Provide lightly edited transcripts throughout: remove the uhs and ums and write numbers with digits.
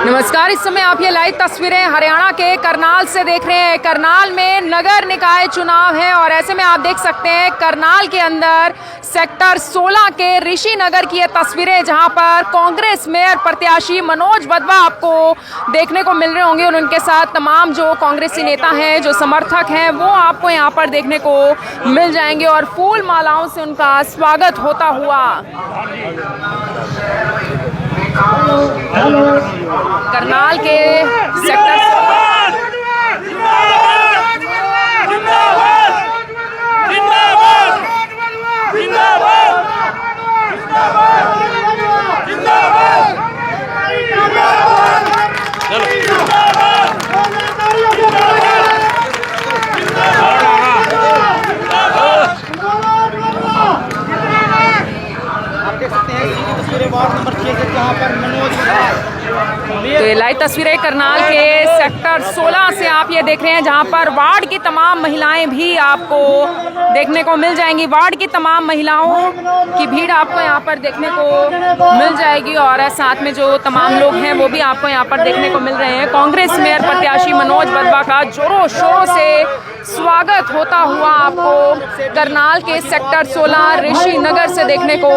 नमस्कार, इस समय आप ये लाइव तस्वीरें हरियाणा के करनाल से देख रहे हैं। करनाल में नगर निकाय चुनाव है और ऐसे में आप देख सकते हैं करनाल के अंदर सेक्टर 16 के ऋषि नगर की ये तस्वीरें, जहां पर कांग्रेस मेयर प्रत्याशी मनोज वधवा आपको देखने को मिल रहे होंगे और उनके साथ तमाम जो कांग्रेसी नेता हैं, जो समर्थक हैं, वो आपको यहाँ पर देखने को मिल जाएंगे और फूल मालाओं से उनका स्वागत होता हुआ करनाल के सेक्टर तो ये लाइव तस्वीरें करनाल के सेक्टर 16 से आप ये देख रहे हैं, जहां पर वार्ड की तमाम महिलाएं भी आपको देखने को मिल जाएंगी। वार्ड की तमाम महिलाओं की भीड़ आपको यहां पर देखने को मिल जाएगी और साथ में जो तमाम लोग हैं वो भी आपको यहां पर देखने को मिल रहे हैं। कांग्रेस मेयर प्रत्याशी मनोज वधवा का जोरों शोरों से स्वागत होता हुआ आपको करनाल के सेक्टर 16 ऋषि नगर से देखने को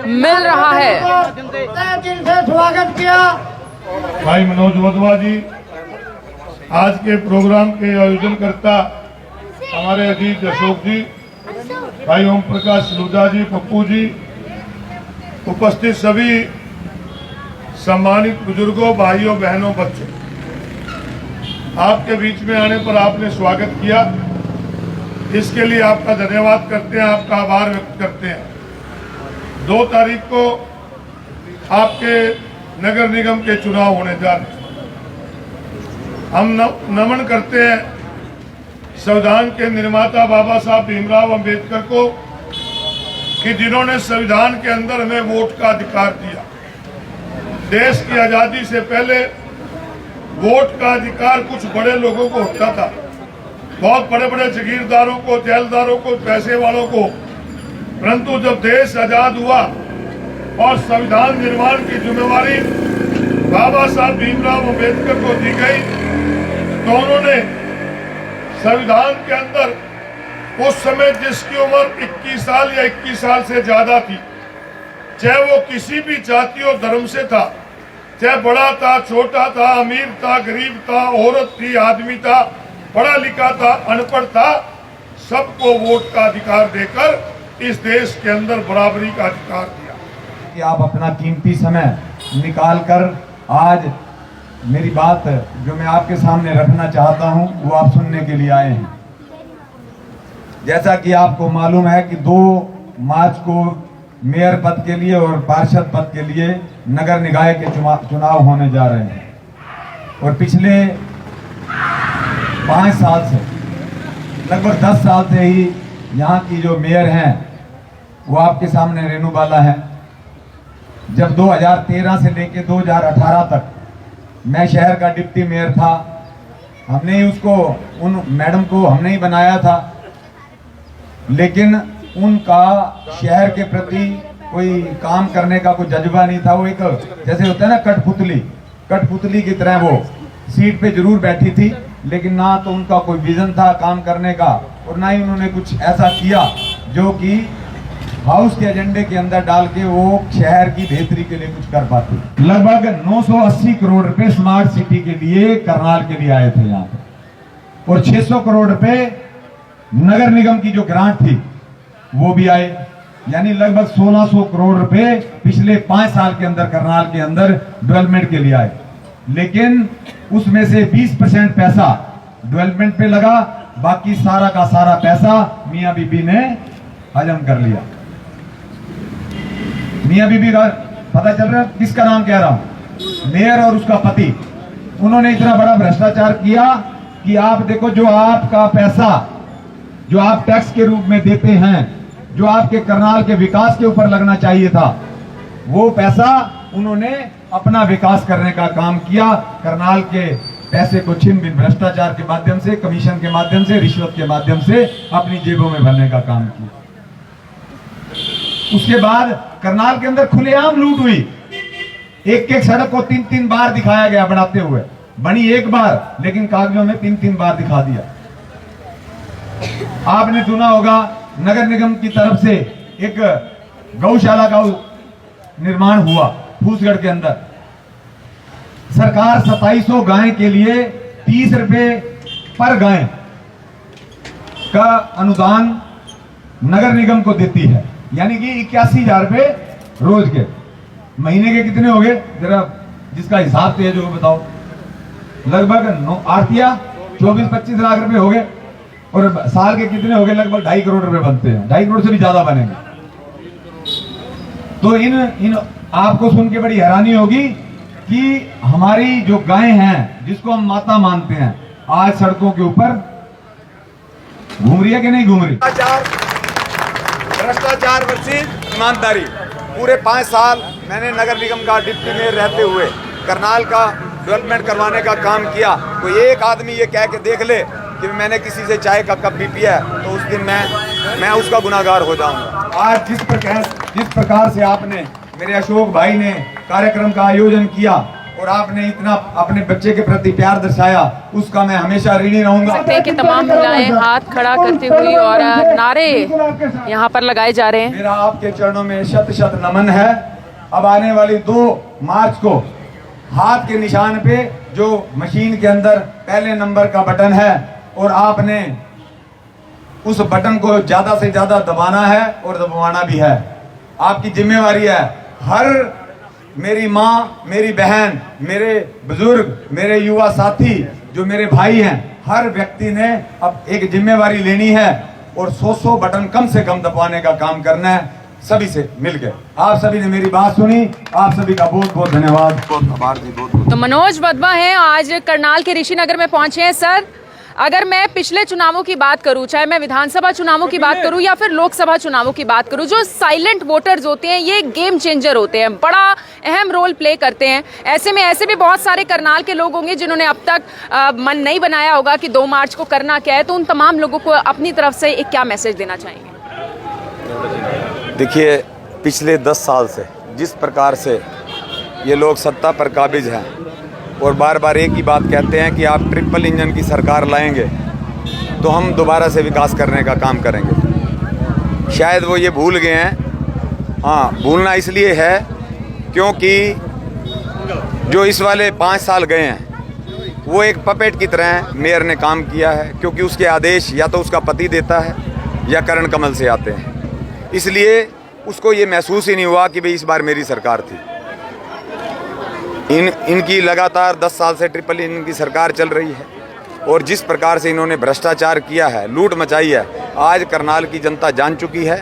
मिल रहा है। स्वागत किया भाई मनोज वधवा जी, आज के प्रोग्राम के आयोजनकर्ता हमारे अजीत अशोक जी, भाई ओम प्रकाश सलूजा जी, पप्पू जी, उपस्थित सभी सम्मानित बुजुर्गों, भाइयों, बहनों, बच्चों, आपके बीच में आने पर आपने स्वागत किया, इसके लिए आपका धन्यवाद करते हैं, आपका आभार व्यक्त करते हैं। 2 तारीख को आपके नगर निगम के चुनाव होने जा रहे हैं। हम नमन करते हैं संविधान के निर्माता बाबा साहब भीमराव अंबेडकर को कि जिन्होंने संविधान के अंदर हमें वोट का अधिकार दिया। देश की आजादी से पहले वोट का अधिकार कुछ बड़े लोगों को होता था, बहुत बड़े बड़े जागीरदारों को, जेलदारों को, पैसे वालों को। परंतु जब देश आजाद हुआ और संविधान निर्माण की जिम्मेवारी बाबा साहब भीमराव अंबेडकर को दी गई, तो उन्होंने संविधान के अंदर उस समय जिसकी उम्र 21 साल या 21 साल से ज्यादा थी, चाहे वो किसी भी जाति और धर्म से था, चाहे बड़ा था, छोटा था, अमीर था, गरीब था, औरत थी, आदमी था, पढ़ा लिखा था, अनपढ़ था, सबको वोट का अधिकार देकर इस देश के अंदर बराबरी का अधिकार दिया। कि आप अपना कीमती समय निकालकर आज मेरी बात जो मैं आपके सामने रखना चाहता हूं वो आप सुनने के लिए आए हैं। जैसा कि आपको मालूम है कि 2 मार्च को मेयर पद के लिए और पार्षद पद के लिए नगर निकाय के चुनाव होने जा रहे हैं और पिछले 5 साल से, लगभग 10 साल से ही यहाँ की जो मेयर हैं वो आपके सामने रेणु बाला है। जब 2013 से लेकर 2018 तक मैं शहर का डिप्टी मेयर था, हमने ही उसको, उन मैडम को हमने ही बनाया था, लेकिन उनका शहर के प्रति कोई काम करने का कोई जज्बा नहीं था। वो एक जैसे होता है ना कठपुतली की तरह वो सीट पे जरूर बैठी थी, लेकिन ना तो उनका कोई विजन था काम करने का और ना ही उन्होंने कुछ ऐसा किया जो कि हाउस के एजेंडे के अंदर डाल के वो शहर की बेहतरी के लिए कुछ कर पाते। लगभग 980 करोड़ रुपए स्मार्ट सिटी के लिए करनाल के लिए आए थे यहाँ पे और 600 करोड़ रुपए नगर निगम की जो ग्रांट थी वो भी आए, यानी लगभग 1600 करोड़ रुपए पिछले 5 साल के अंदर करनाल के अंदर डेवलपमेंट के लिए आए। लेकिन उसमें से 20% पैसा डेवलपमेंट पे लगा, बाकी सारा का सारा पैसा मियां बीबी ने हजम कर लिया। मियां बीबी का पता चल रहा है किसका नाम कह रहा हूं, मेयर और उसका पति। उन्होंने इतना बड़ा भ्रष्टाचार किया कि आप देखो, जो आपका पैसा जो आप टैक्स के रूप में देते हैं, जो आपके करनाल के विकास के ऊपर लगना चाहिए था, वो पैसा उन्होंने अपना विकास करने का काम किया। करनाल के पैसे को छिन भिन भ्रष्टाचार के माध्यम से, कमीशन के माध्यम से, रिश्वत के माध्यम से अपनी जेबों में भरने का काम किया। उसके बाद करनाल के अंदर खुलेआम लूट हुई। एक एक सड़क को 3-3 बार दिखाया गया बनाते हुए, बनी एक बार लेकिन कागजों में 3-3 बार दिखा दिया। आपने सुना होगा नगर निगम की तरफ से एक गौशाला का निर्माण हुआ फूसगढ़ के अंदर। सरकार 2700 गाय के लिए 30 रुपए पर गाय का अनुदान नगर निगम को देती है, यानी कि 81,000 रुपए रोज के। महीने के कितने हो गए जरा जिसका हिसाब तेज हो बताओ। लगभग आरतिया 24-25 लाख रुपए हो गए, और साल के कितने हो गए? लगभग 2.5 करोड़ रुपए बनते हैं, 2.5 करोड़ से भी ज्यादा बनेंगे। तो इन आपको सुन के बड़ी हैरानी होगी कि हमारी जो गाय हैं जिसको हम माता मानते हैं, आज सड़कों के ऊपर घूम रही है कि नहीं घूम रही? भ्रष्टाचार वर्सेस ईमानदारी। पूरे 5 साल मैंने नगर निगम का डिप्टी मेयर रहते हुए करनाल का डेवलपमेंट करवाने का काम किया। कोई एक आदमी ये कह के देख ले कि मैंने किसी से चाय का कप भी पिया है तो उस दिन मैं उसका गुनाहगार हो जाऊंगा। आज जिस प्रकार से आपने मेरे अशोक भाई ने कार्यक्रम का आयोजन किया और आपने इतना अपने बच्चे के प्रति प्यार दर्शाया, उसका मैं हमेशा ऋणी रहूंगा। कि तमाम महिलाएं हाथ खड़ा करती हुई और नारे यहाँ पर लगाए जा रहे हैं। मेरा आपके चरणों में शत शत नमन है। अब आने वाली 2 मार्च को हाथ के निशान पे जो मशीन के अंदर पहले नंबर का बटन है, और आपने उस बटन को ज्यादा से ज्यादा दबाना है और दबाना भी है। आपकी जिम्मेवारी है। हर मेरी माँ, मेरी बहन, मेरे बुजुर्ग, मेरे युवा साथी जो मेरे भाई हैं, हर व्यक्ति ने अब एक जिम्मेवारी लेनी है और 100 बटन कम से कम दबाने का काम करना है, सभी से मिलकर। आप सभी ने मेरी बात सुनी, आप सभी का बहुत बहुत धन्यवाद, बहुत आभार जी, बहुत। तो मनोज वधवा हैं, आज करनाल के ऋषिनगर में पहुंचे हैं। सर, अगर मैं पिछले चुनावों की बात करूं, चाहे मैं विधानसभा चुनावों की बात करूं या फिर लोकसभा चुनावों की बात करूं, जो साइलेंट वोटर्स होते हैं ये गेम चेंजर होते हैं, बड़ा अहम रोल प्ले करते हैं। ऐसे में ऐसे भी बहुत सारे करनाल के लोग होंगे जिन्होंने अब तक मन नहीं बनाया होगा कि 2 मार्च को करना क्या है, तो उन तमाम लोगों को अपनी तरफ से एक क्या मैसेज देना चाहेंगे? देखिए, पिछले 10 साल से जिस प्रकार से ये लोग सत्ता पर काबिज हैं और बार बार एक ही बात कहते हैं कि आप ट्रिपल इंजन की सरकार लाएंगे तो हम दोबारा से विकास करने का काम करेंगे। शायद वो ये भूल गए हैं। हाँ, भूलना इसलिए है क्योंकि जो इस वाले 5 साल गए हैं वो एक पपेट की तरह मेयर ने काम किया है, क्योंकि उसके आदेश या तो उसका पति देता है या करण कमल से आते हैं। इसलिए उसको ये महसूस ही नहीं हुआ कि भाई इस बार मेरी सरकार थी। इनकी लगातार 10 साल से ट्रिपल इंजन की सरकार चल रही है और जिस प्रकार से इन्होंने भ्रष्टाचार किया है, लूट मचाई है, आज करनाल की जनता जान चुकी है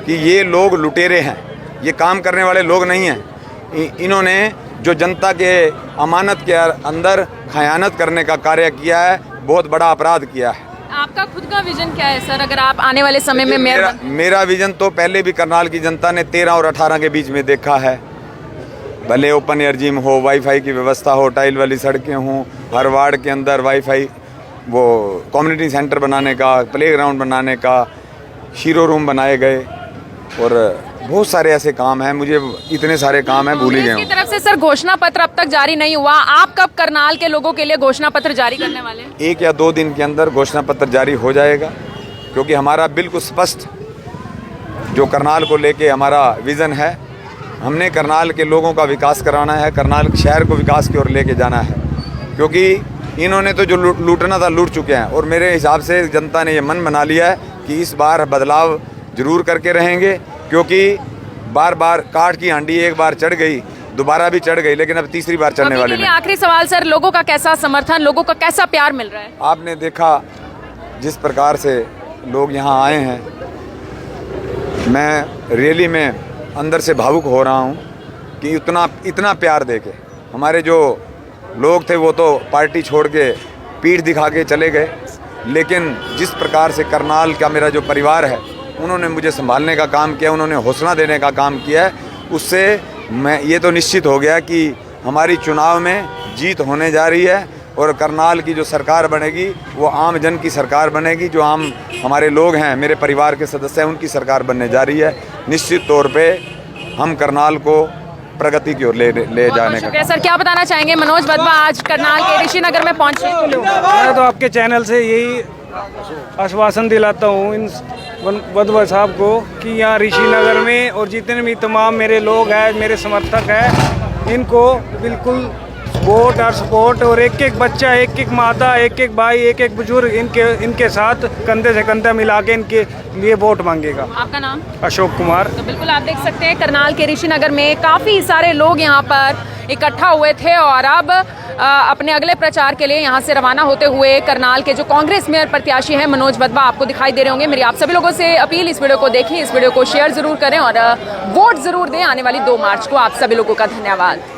कि ये लोग लुटेरे हैं, ये काम करने वाले लोग नहीं हैं। इन्होंने जो जनता के अमानत के अंदर खयानत करने का कार्य किया है, बहुत बड़ा अपराध किया है। आपका खुद का विजन क्या है सर, अगर आप आने वाले समय में मेयर? मेरा विजन तो पहले भी करनाल की जनता ने 13 और 18 के बीच में देखा है। भले ओपन एयर जिम हो, वाईफाई की व्यवस्था हो, टाइल वाली सड़कें हों, हर वार्ड के अंदर वाईफाई, वो कम्युनिटी सेंटर बनाने का, प्लेग्राउंड बनाने का, शीरो रूम बनाए गए और बहुत सारे ऐसे काम हैं। मुझे इतने सारे काम हैं, भूल ही गए हूँ। की तरफ से सर घोषणा पत्र अब तक जारी नहीं हुआ, आप कब करनाल के लोगों के लिए घोषणा पत्र जारी करने वाले हैं? 1 या 2 दिन के अंदर घोषणा पत्र जारी हो जाएगा, क्योंकि हमारा बिल्कुल स्पष्ट जो करनाल को लेके हमारा विज़न है। हमने करनाल के लोगों का विकास कराना है, करनाल शहर को विकास की ओर लेके जाना है, क्योंकि इन्होंने तो जो लूटना था लूट चुके हैं। और मेरे हिसाब से जनता ने ये मन बना लिया है कि इस बार बदलाव जरूर करके रहेंगे, क्योंकि बार बार काठ की हांडी एक बार चढ़ गई, दोबारा भी चढ़ गई, लेकिन अब तीसरी बार चढ़ने वाली नहीं। आखिरी सवाल सर, लोगों का कैसा समर्थन, लोगों का कैसा प्यार मिल रहा है? आपने देखा जिस प्रकार से लोग यहाँ आए हैं, मैं रियली में अंदर से भावुक हो रहा हूँ कि इतना प्यार देके। हमारे जो लोग थे वो तो पार्टी छोड़ के पीठ दिखा के चले गए, लेकिन जिस प्रकार से करनाल का मेरा जो परिवार है उन्होंने मुझे संभालने का काम किया, उन्होंने हौसला देने का काम किया है, उससे मैं ये तो निश्चित हो गया कि हमारी चुनाव में जीत होने जा रही है और करनाल की जो सरकार बनेगी वो आम जन की सरकार बनेगी। जो आम हमारे लोग हैं, मेरे परिवार के सदस्य हैं, उनकी सरकार बनने जा रही है। निश्चित तौर पे हम करनाल को प्रगति की ओर ले जाने का। शुक्रिया सर। क्या बताना चाहेंगे मनोज वधवा आज करनाल के ऋषिनगर में पहुंचे? मैं तो आपके चैनल से यही आश्वासन दिलाता हूँ इन वधवा साहब को कि यहाँ ऋषिनगर में और जितने भी तमाम मेरे लोग हैं, मेरे समर्थक हैं, इनको बिल्कुल वोट और सपोर्ट, और एक एक बच्चा, एक एक माता, एक एक भाई, एक एक बुजुर्ग इनके साथ कंधे से कंधा मिला के इनके लिए वोट मांगेगा। आपका नाम? अशोक कुमार। तो बिल्कुल आप देख सकते हैं करनाल के ऋषिनगर में काफ़ी सारे लोग यहाँ पर इकट्ठा हुए थे और अब अपने अगले प्रचार के लिए यहाँ से रवाना होते हुए करनाल के जो कांग्रेस मेयर प्रत्याशी हैं मनोज वधवा आपको दिखाई दे रहे होंगे। मेरी आप सभी लोगों से अपील, इस वीडियो को देखें, इस वीडियो को शेयर जरूर करें और वोट जरूर दें आने वाली 2 मार्च को। आप सभी लोगों का धन्यवाद।